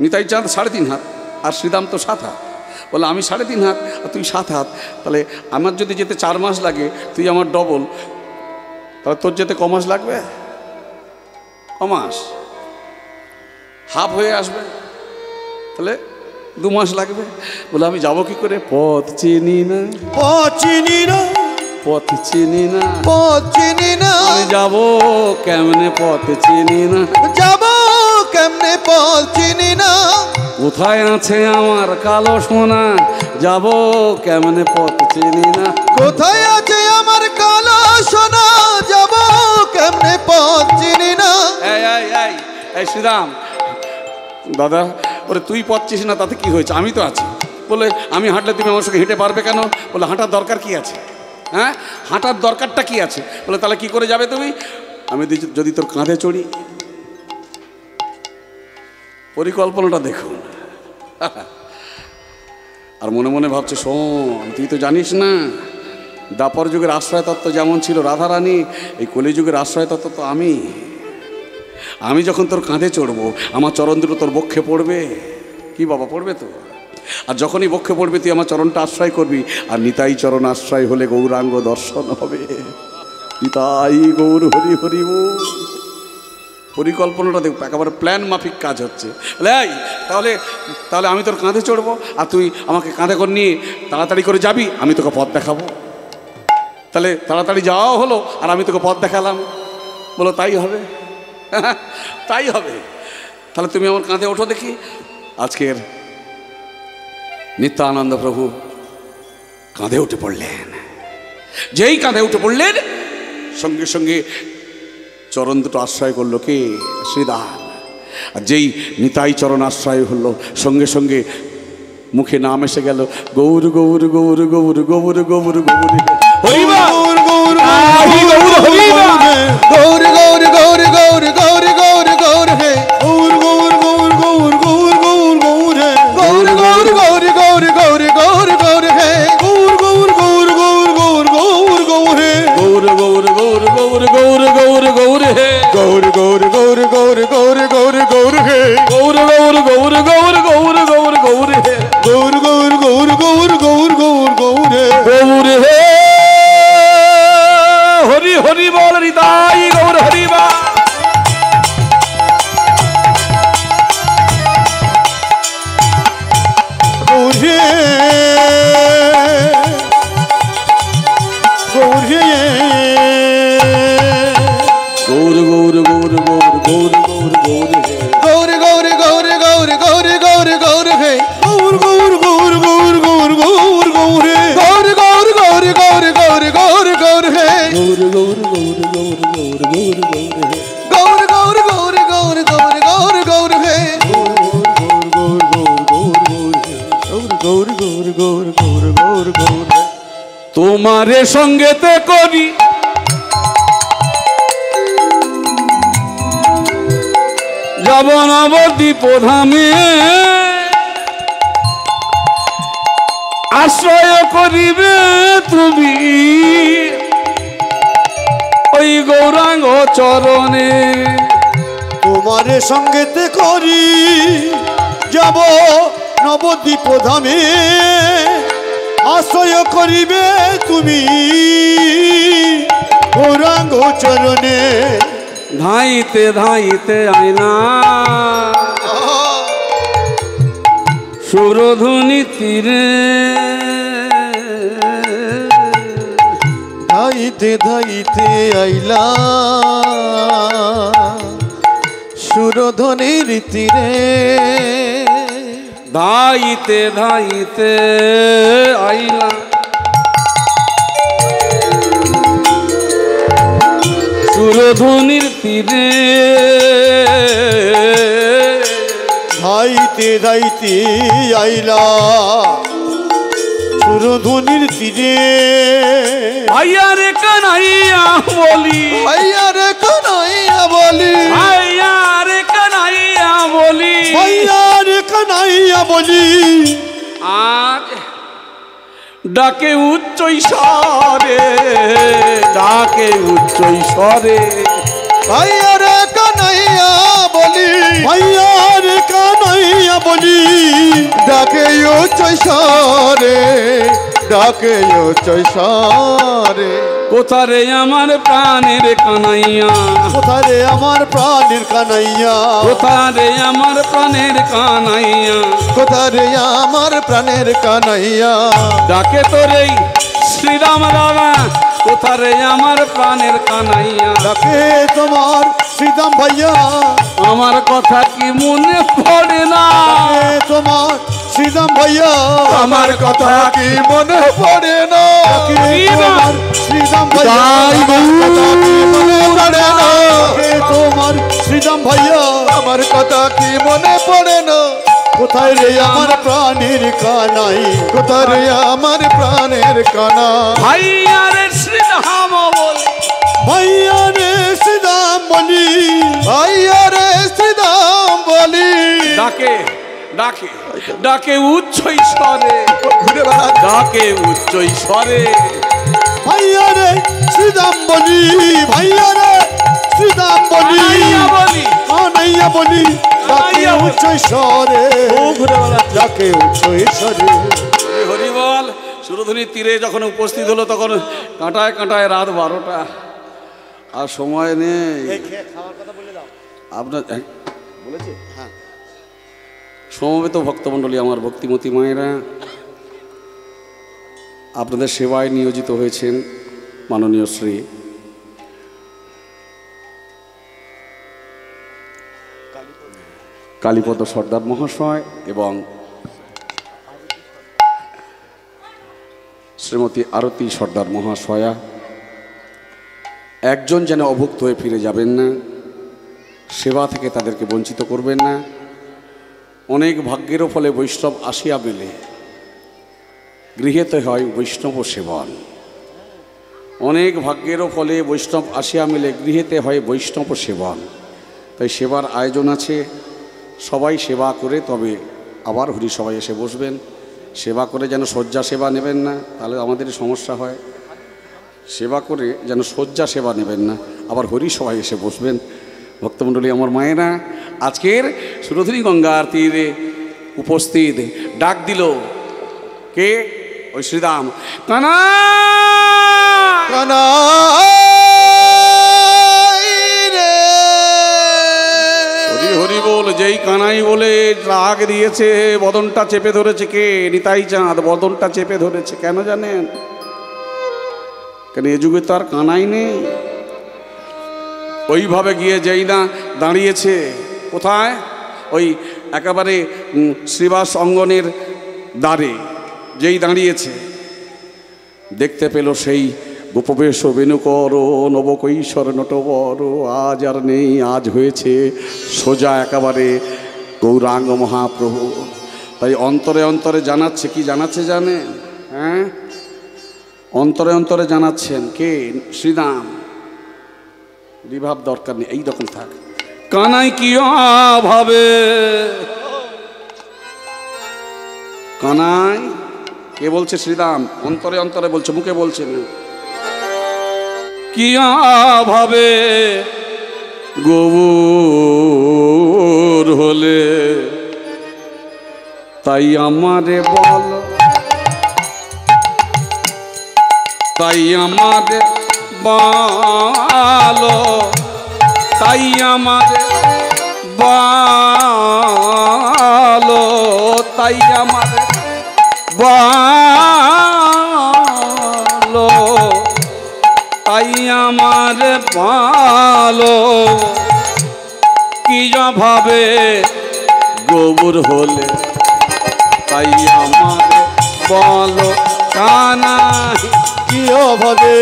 নিতাই চাঁদ 3.5 হাত আর শ্রীদাম তো 7 হাত। বলে আমি 3.5 হাত আর তুই 7 হাত, তাহলে আমার যদি যেতে 4 মাস লাগে, তুই আমার ডবল, তাহলে তোর যেতে ক মাস লাগবে? ক মাস? হাফ হয়ে আসবে, তাহলে 2 মাস লাগবে। বলে আমি যাবো কি করে? পথ চিনি না, পথ চিনি না, পথ চিনি না, পথ চিনি না, আমি যাবো কেমনে? পথ চিনি না, যাবো কেমনে? পথ চিনি না, কোথায় আছে আমার কালো সোনা? যাবো কেমনে? পথ চিনি না, কোথায় আছে আমার কালো সোনা? যাবো কেমনে? পথ চিনি না। এই এই এই এই শ্রীরাম দাদা, বলে তুই পথ চিনিস না তাতে কি হয়েছে? আমি তো আছি। বলে আমি হাঁটলে তুমি আমার সঙ্গে হেঁটে পারবে কেন? বলে হাঁটার দরকার কি আছে? হ্যাঁ, হাঁটার দরকারটা কি আছে? বলে তাহলে কি করে যাবে তুমি? আমি যদি তোর কাঁধে চড়ি। পরিকল্পনাটা দেখুন। আর মনে মনে ভাবছে, শোন, তুই তো জানিস না দাপর যুগের আশ্রয় তত্ত্ব যেমন ছিল রাধারানী, এই কলিযুগের আশ্রয় তত্ত্ব তো আমি। আমি যখন তোর কাঁধে চড়বো, আমার চরণ দুটো তোর বক্ষে পড়বে। কি বাবা, পড়বে তো? আর যখনই বক্ষে পড়বে তুই আমার চরণটা আশ্রয় করবি, আর নিতাই চরণ আশ্রয় হলে গৌরাঙ্গ দর্শন হবে। নিতাই গৌর হরি হরি বল। পরিকল্পনাটা দেখো, একেবারে প্ল্যান মাফিক কাজ হচ্ছে। এই তাহলে তাহলে আমি তোর কাঁধে চড়বো, আর তুই আমাকে কাঁধে করে নিয়ে তাড়াতাড়ি করে যাবি, আমি তোকে পথ দেখাবো। তাহলে তাড়াতাড়ি যাওয়াও হলো, আর আমি তোকে পথ দেখালাম। বলো তাই হবে? তাই হবে। তাহলে তুমি আমার কাঁধে ওঠো দেখি। আজকের নিত্যানন্দ প্রভু কাঁধে উঠে পড়লেন। যেই কাঁধে উঠে পড়লেন, সঙ্গে সঙ্গে চরণ দুটো আশ্রয় করলো কে? শ্রীদাম। আর যেই নিতাই চরণ আশ্রয় হলো, সঙ্গে সঙ্গে মুখে নাম এসে গেল, গৌর গৌর গৌর গৌর গৌর গৌর গৌর হরিবা গৌর গৌর গৌর হরিবা গৌর গৌর গৌর গৌর গৌর গৌর গৌর হে গৌর গৌর গৌর গৌর গৌর গৌর গৌর হে গৌর গৌর গৌর গৌর গৌর গৌর গৌর হে গৌর গৌর গৌর গৌর গৌর গৌর গৌর হে গৌর গৌর গৌর গৌর গৌর গৌর গৌর হে গৌর গৌর গৌর গৌর গৌর গৌর গৌর হে গৌর গৌর গৌর গৌর গৌর গৌর গৌর হে গৌর গৌর গৌর গৌর গৌর গৌর গৌর হে গৌর হে হরি হরি বল হৃদয় গৌর হরিবা গৌর হে গৌর হে গৌর গৌর গৌর গৌর গৌর গৌর গৌর হে গৌর গৌর গৌর গৌর গৌর গৌর গৌর হে গৌর গৌর গৌর গৌর গৌর গৌর গৌর হে গৌর গৌর গৌর গৌর গৌর গৌর গৌর হে গৌর গৌর গৌর গৌর গৌর গৌর গৌর হে গৌর গৌর গৌর গৌর গৌর গৌর গৌর হে গৌর গৌর গৌর গৌর গৌর গৌর হে তোমারে সঙ্গেতে করি যাব নবদ্বীপ ধামে আশ্রয় করিবে তুমি ওই গৌরাঙ্গ চরণে তোমারে সঙ্গেতে করি যাব নবদ্বীপ ধামে আশ্রয় করিবে তুমি গৌরাঙ্গ চরণে ধাইতে ধাইতে আইনা সুরধুনি তীরে ধাইতে ধাইতে আইলা সুরধনির তীরে ধাইতে ধাইতে আইলা সুরধুনির তীরে ধাইতে ধাইতে আইলা সুরধনির তীরে ভাইয়া রে কানাইয়া বলি ভাইয়া রে কানাইয়া বলি ভাইয়া রে কানাইয়া বলি ভাইয়া রে কানাইয়া বলি আজ ডাকে উচ্চ স্বরে ডাকে উচ্চ স্বরে ভাইয়া রে কানাইয়া বলি ভাইয়া রে কানাইয়া সরে ডাকে সরে। কোথারে আমার প্রাণের কানাইয়া, কোথারে আমার প্রাণের কানাইয়া, কোথারে আমার প্রাণের কানাইয়া, কোথারে আমার প্রাণের কানাইয়া। ডাকে তোরে শ্রীরাম রামা, কোথারে আমার প্রাণের কানাইয়া। ডাকে তোমার শ্রীরাম ভাইয়া, আমার কথা কি মনে পড়ে না? ডাকে তোমার শ্রীরাম ভাইয়া, আমার কথা কি মনে পড়ে না? ডাকে তোমার শ্রীরাম ভাইয়া, কথা কি মনে পড়ে না? ডাকে তোমার শ্রীরাম ভাইয়া, আমার কথা কি মনে পড়ে না? কোথায় রে আমার প্রাণের কানাই, কোথায় রে আমার প্রাণের কানা। ভাইয়া রে শ্রীরাম বলে, ভাইয়া রে শ্রীরাম বলি, ভাইয়া রে শ্রীরাম বলি। ডাকে ডাকে ডাকে উচ্চ স্বরে, ঘুরে বেড়া। ডাকে উচ্চ স্বরে। ভাইয়া রে শ্রীরাম বলি, ভাইয়া রে শ্রীরাম বলি, কানাইয়া বলি, কানাইয়া বলি। ডাকে কানাইয়া বলি। উচ্চ স্বরে, ঘুরে বেড়া। ডাকে উচ্চ স্বরে। হরি বল। সুরধুনির তীরে যখন উপস্থিত হলো তখন কাঁটায় কাঁটায় রাত 12টা, আর সময় নেই। আপনার বলেছে হ্যাঁ। সমবেত ভক্তমণ্ডলী, আমার ভক্তিমতী মায়েরা, আপনাদের সেবায় নিয়োজিত হয়েছেন মাননীয় শ্রী কালীপদ সর্দার মহাশয় এবং শ্রীমতী আরতি সর্দার মহাশয়া। একজন যেন অভুক্ত হয়ে ফিরে যাবেন না, সেবা থেকে তাদেরকে বঞ্চিত করবেন না। অনেক ভাগ্যেরও ফলে বৈষ্ণব আসিয়া মেলে, গৃহেতে হয় বৈষ্ণব সেবন। অনেক ভাগ্যেরও ফলে বৈষ্ণব আসিয়া মেলে, গৃহেতে হয় বৈষ্ণব সেবন। তাই সেবার আয়োজন আছে, সবাই সেবা করে তবে আবার হরি সবাই এসে বসবেন। সেবা করে যেন শয্যা সেবা নেবেন না, তাহলে আমাদের সমস্যা হয়। সেবা করে যেন শয্যা সেবা নেবেন না, আবার হরি সবাই এসে বসবেন। ভক্তমণ্ডলী, আমার মায়েরা, আজকের সুরধুনী গঙ্গার তীরে উপস্থিত। ডাক দিল কে? ওই শ্রীরাম। কানা কানা হরি হরি বল। যেই কানাই বলে রাগ দিয়েছে, বদনটা চেপে ধরেছে কে? নিতাই চাঁদ বদনটা চেপে ধরেছে। কেন জানেন? কেন এ যুগে তো আর কানাই নেই। ওইভাবে গিয়ে যেই না দাঁড়িয়েছে, কোথায়? ওই একেবারে শ্রীবাস অঙ্গনের দ্বারে যেই দাঁড়িয়েছে, দেখতে পেল সেই গোপবেশ বেণুকর নবকৈশোর নটবর আজ আর নেই, আজ হয়েছে সোজা একেবারে গৌরাঙ্গ মহাপ্রভু। তাই অন্তরে অন্তরে জানাচ্ছে। কি জানাচ্ছে জানেন? হ্যাঁ, অন্তরে অন্তরে জানাচ্ছেন কে? শ্রীরাম। রিভাব দরকার নেই, এইরকম থাক। কানাই কি ভাবে? কানাই কে বলছে? শ্রীরাম অন্তরে অন্তরে বলছে, মুখে বলছে না। কি ভাবে গৌর হলে তাই আমারে বল, তাই আমারে বলো, তাই আমারে বলো, তাই আমারে বলো, তাই আমার ভালো। কি ভাবে গৌর হলে তাই আমার বলো। কানাই কি ভাবে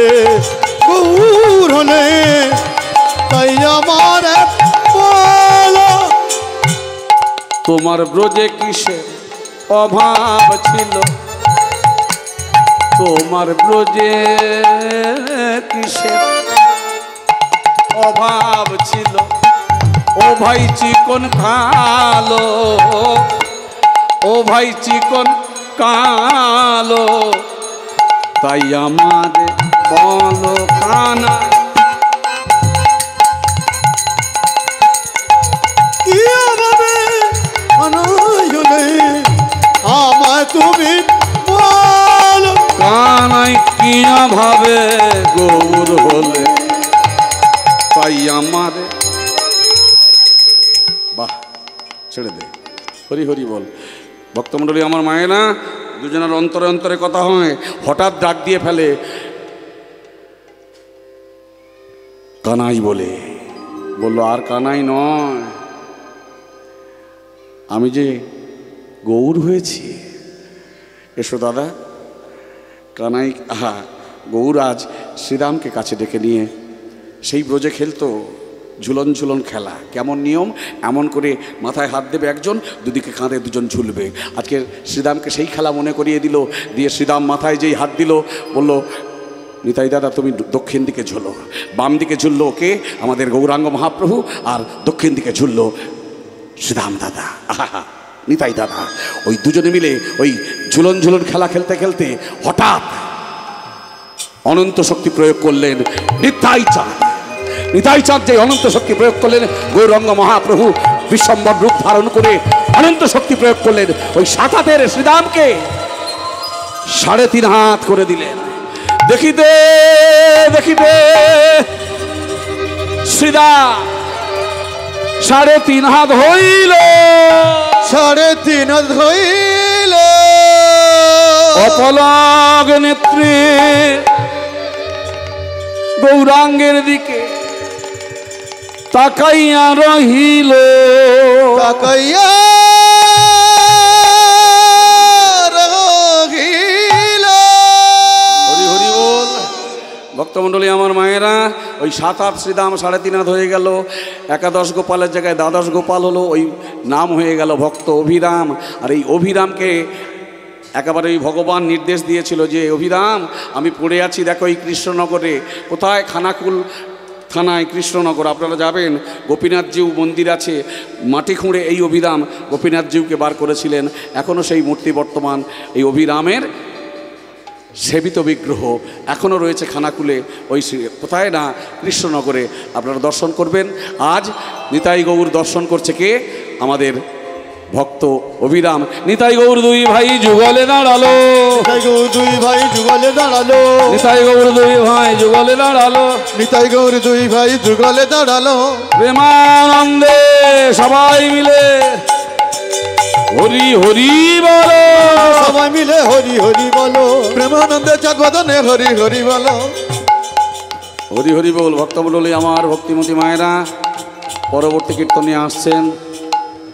গৌর হলে তাই আমার বলো। তোমার ব্রজে কিসের অভাব ছিল? তোমার ব্রজে কিসের অভাব ছিল? ও ভাই চিকন কালো, ও ভাই চিকন কালো, তাই আমাদের বলো কানা। কি ভাবে কানাই হলে আমার তুমি বলো কানাই কিনা ভাবে গৌর হলে তাই আমারে। বাহ, ছেড়ে দে, হরি হরি বল। ভক্তমণ্ডলী আমার মায়েরা, দুজনের অন্তরে অন্তরে কথা হয়, হঠাৎ ডাক দিয়ে ফেলে কানাই বলে। বলল আর কানাই নয়, আমি যে গৌর হয়েছি। এসো দাদা। কানাই গৌর আজ শ্রীরামকে কাছে ডেকে নিয়ে সেই ব্রজে খেলতো ঝুলন ঝুলন খেলা। কেমন নিয়ম? এমন করে মাথায় হাত দেবে একজন, দুদিকে কাঁধে দুজন ঝুলবে। আজকে শ্রীরামকে সেই খেলা মনে করিয়ে দিল। দিয়ে শ্রীরাম মাথায় যেই হাত দিল, বলল নিতাই দাদা তুমি দক্ষিণ দিকে ঝুলো। বাম দিকে ঝুললো ওকে আমাদের গৌরাঙ্গ মহাপ্রভু, আর দক্ষিণ দিকে ঝুললো শ্রীরাম দাদা। আহা, নিতাই দাদা। ওই দুজনে মিলে ওই ঝুলন ঝুলন খেলা খেলতে খেলতে হঠাৎ অনন্ত শক্তি প্রয়োগ করলেন নিতাই চাঁদ। নিতাই চাঁদ যে অনন্ত শক্তি প্রয়োগ করলেন, গৌরাঙ্গ মহাপ্রভু বিশ্বম্বর রূপ ধারণ করে অনন্ত শক্তি প্রয়োগ করলেন। ওই 7 হাতের শ্রীরামকে 3.5 হাত করে দিলেন। দেখিতে দেখিতে শ্রীরাম 3.5 হাত হইল। 3.5 হাত হইল। অপলক নেত্রী গৌরাঙ্গের দিকে তাকাইয়া রহিল। তাকাইয়া রহিল। হরি হরি বল। ভক্তমণ্ডলী আমার মায়েরা, ওই 7 হাত শ্রীরাম 3.5 হাত হয়ে গেল। একাদশ গোপালের জায়গায় দ্বাদশ গোপাল হলো। ওই নাম হয়ে গেল ভক্ত অভিরাম। আর এই অভিরামকে একেবারে ওই ভগবান নির্দেশ দিয়েছিল যে অভিরাম আমি পড়ে আছি দেখো এই কৃষ্ণনগরে। কোথায়? খানাকুল থানায় কৃষ্ণনগর। আপনারা যাবেন, গোপীনাথজিউ মন্দির আছে। মাটি খুঁড়ে এই অভিরাম গোপীনাথজিউকে বার করেছিলেন। এখনও সেই মূর্তি বর্তমান। এই অভিরামের সেবিত বিগ্রহ এখনও রয়েছে খানাকুলে। ওই কোথায় না কৃষ্ণনগরে। আপনারা দর্শন করবেন। আজ নিতাই গৌর দর্শন করছে কে? আমাদের ভক্ত অভিরাম। নিতাই গৌর 2 ভাই যুগলে দাঁড়ালো। নিতাই গৌর 2 ভাই যুগলে দাঁড়ালো। নিতাই গৌর 2 ভাই যুগলে দাঁড়ালো। নিতাই গৌর 2 ভাই যুগলে দাঁড়ালো। প্রেমানন্দে সবাই মিলে হরি হরি বলো। সবাই মিলে হরি হরি বলো। প্রেমানন্দে চাকবদনে হরি হরি বলো। হরি হরি বল। ভক্তমণ্ডলী আমার ভক্তিমতী মায়েরা, পরবর্তী কীর্তনে আসছেন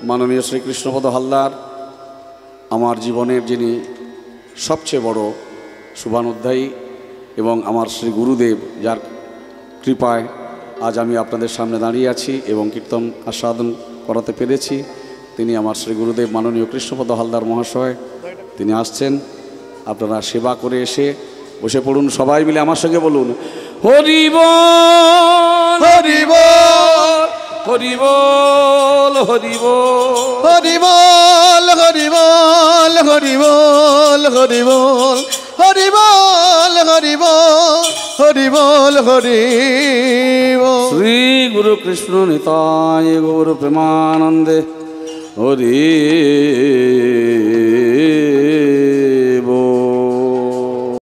মাননীয় শ্রীকৃষ্ণপদ হালদার, আমার জীবনের যিনি সবচেয়ে বড় শুভানুধ্যায়ী এবং আমার শ্রী গুরুদেব, যার কৃপায় আজ আমি আপনাদের সামনে দাঁড়িয়ে আছি এবং কীর্তন আস্বাদন করাতে পেরেছি। তিনি আমার শ্রী গুরুদেব মাননীয় কৃষ্ণপদ হালদার মহাশয়। তিনি আসছেন। আপনারা সেবা করে এসে বসে পড়ুন। সবাই মিলে আমার সঙ্গে বলুন হরি বল হরি বল হরি বল হরি বল হরি বল হরি বল হরি বল হরি বল হরি বল হরি বল হরি বল হরি বল। শ্রী গুরু কৃষ্ণ নিতাই গৌর প্রেমানন্দে হরি